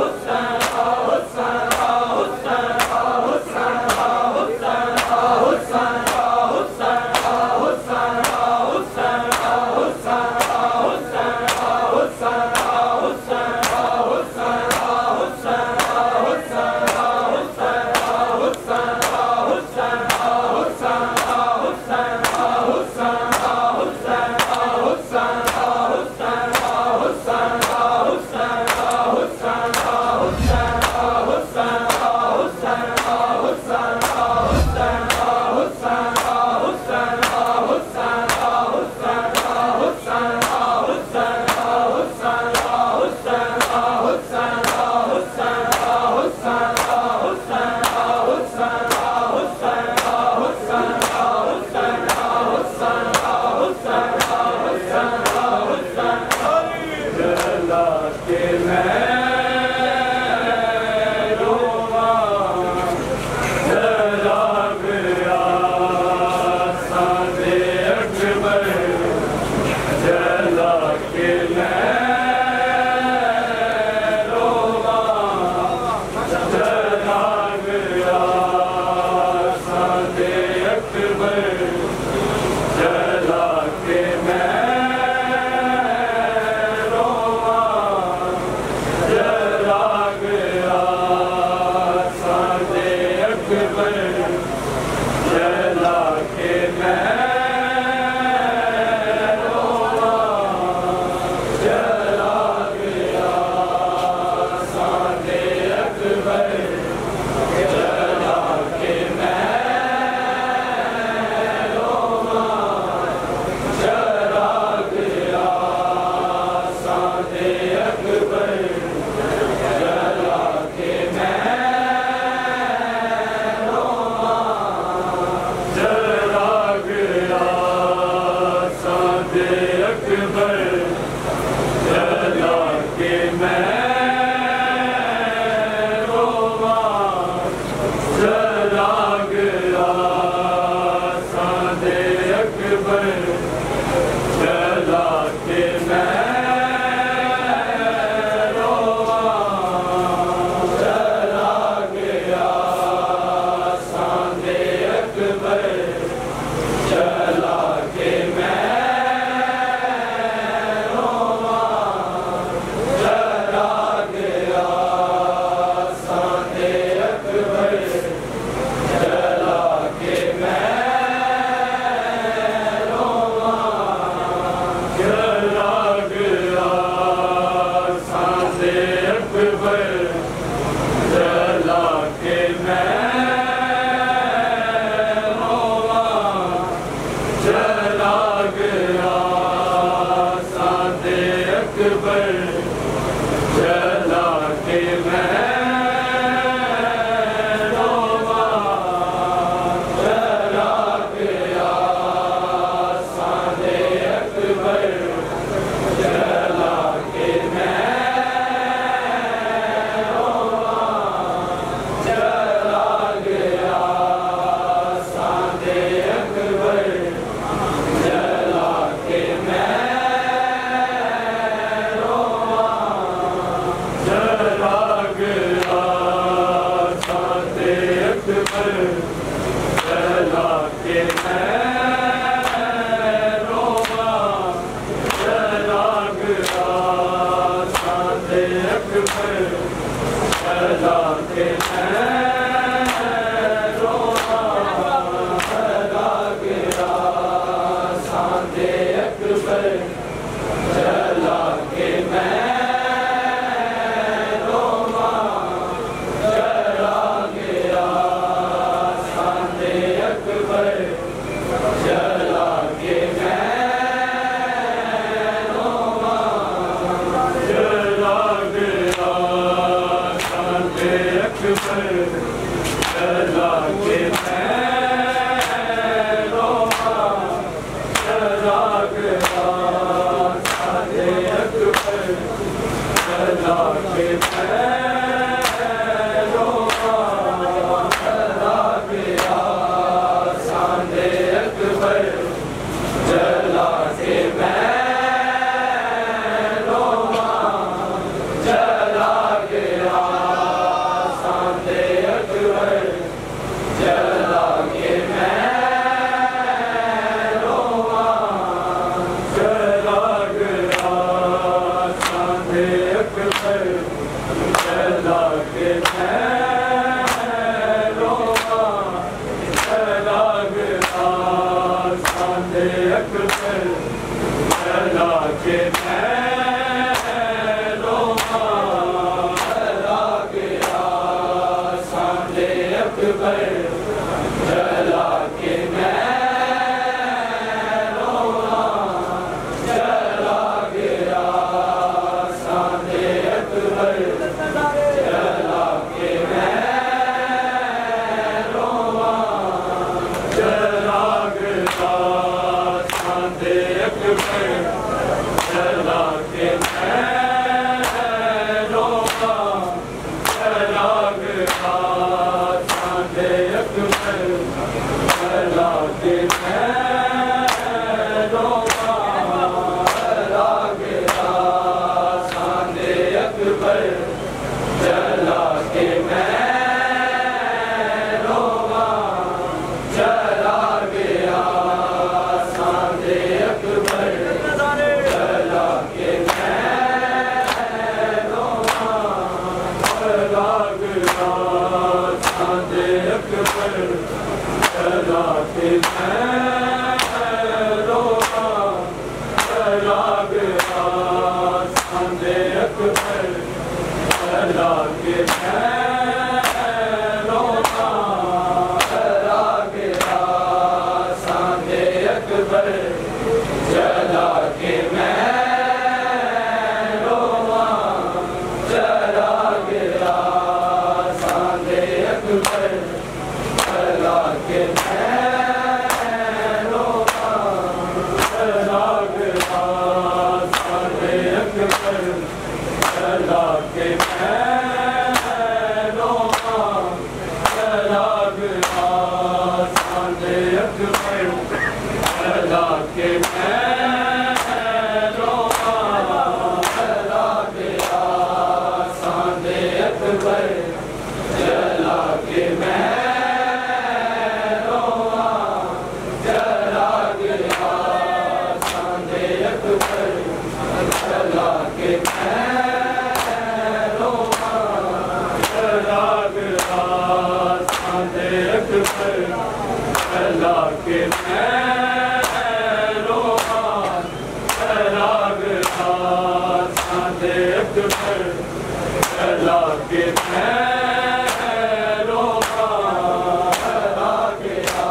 हुस्सैन अकबर जला के मैं रोवा जला गया सांदे अकबर जला के मैं रोवा जला गया सांदे अकबर जला के मैं रोवा जला गया सांदे अकबर जला के मैं रोवा जला गया सांदे अकबर जला के मैं रोवा जला गया सांदे अकबर जला के मैं रोवा जला गया सांदे अकबर जला के मैं रोवा जला गया सांदे अकबर जला के मैं रोवा जला गया सांदे अकबर जला के मैं रोवा जला गया सांदे अकबर जला के मैं रोवा जला गया सांदे अकबर जला के मैं रोवा जला गया सांदे अकबर जला के मैं रोवा जला गया सांदे अकबर जला के मैं रोवा जला गया सांदे अकबर जला के मैं रोवा जला गया सांदे अकबर जला के मैं रोवा जला गया सांदे अकबर जला के मैं रोवा जला गया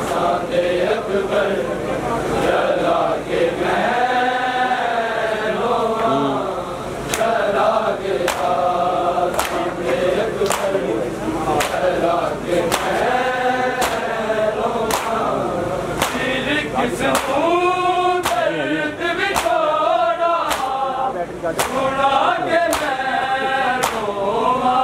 सांदे अकबर जला के मैं रोवा जला गया सांदे अकबर जला के मैं रोवा किस दर्द बिछोड़ा छुड़ा के मैं रोवा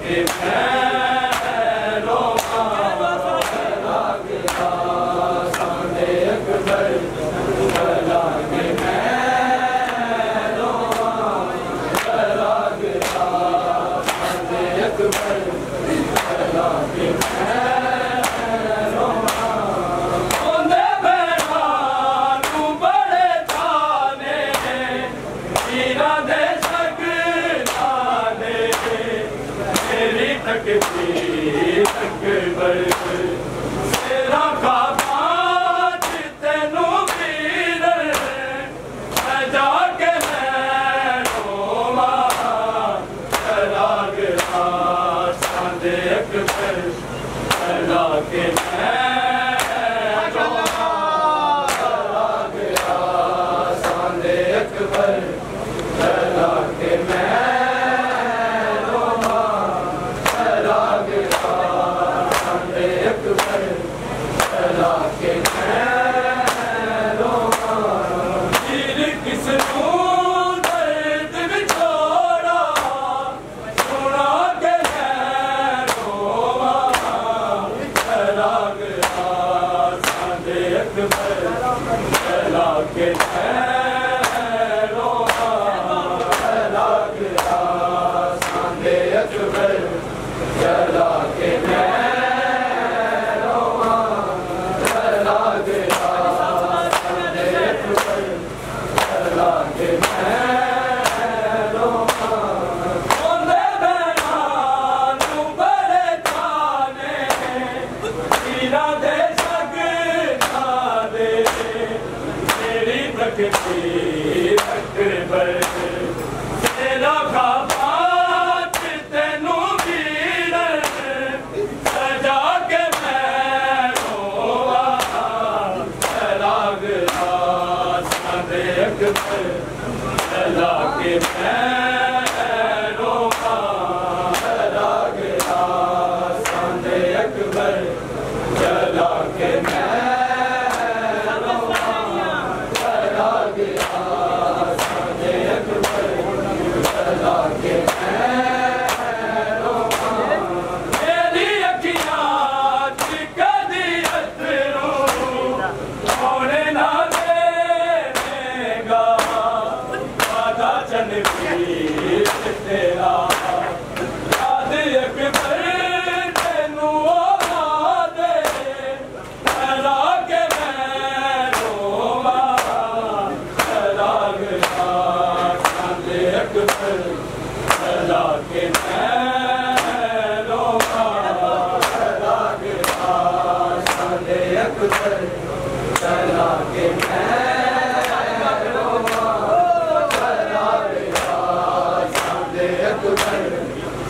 के महलों करबला के आसाने अकबर करबला के महलों करबला के आसाने अकबर करबला के महलों ओंदे बैरानू बड़े थाने हीरा दे सकदाने तेरी तकदीर अकबर तेरा खाबाज तेनू पीर सजा के मैं रोमा चला गया सादे अकबर चला के मैं रोमा चला गया सादे अकबर चला के मैं तेरा खाबाज तेनू पीर सजा के मैं रोवा चला गया सादे अकबर चला के मैं रोवा चला गया सादे अकबर चला के मैं तेरा सादे अकबर तेनू दे चला के मैं रोवा चला गया सादे अकबर चला के मैं रोवा चला गया सादे अकबर चला के मैं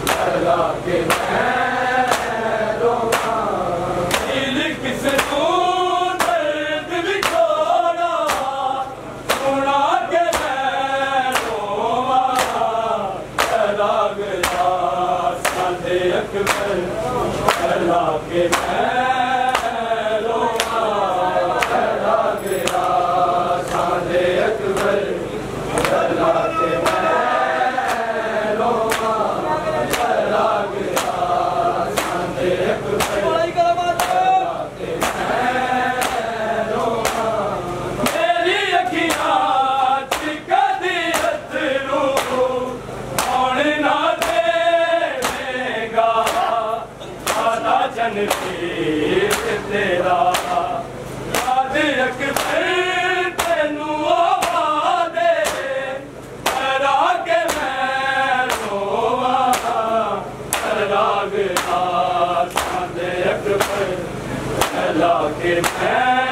चला के दिल किस दर्द बिछोड़ा सुना के मैं रोवा चला गया सादे अकबर चला के मैं रोवा चला गया सादे अकबर चला के तेरा सादे अकबर तेनू दे चला के मैं रोवा चला गया सादे अकबर चला के मैं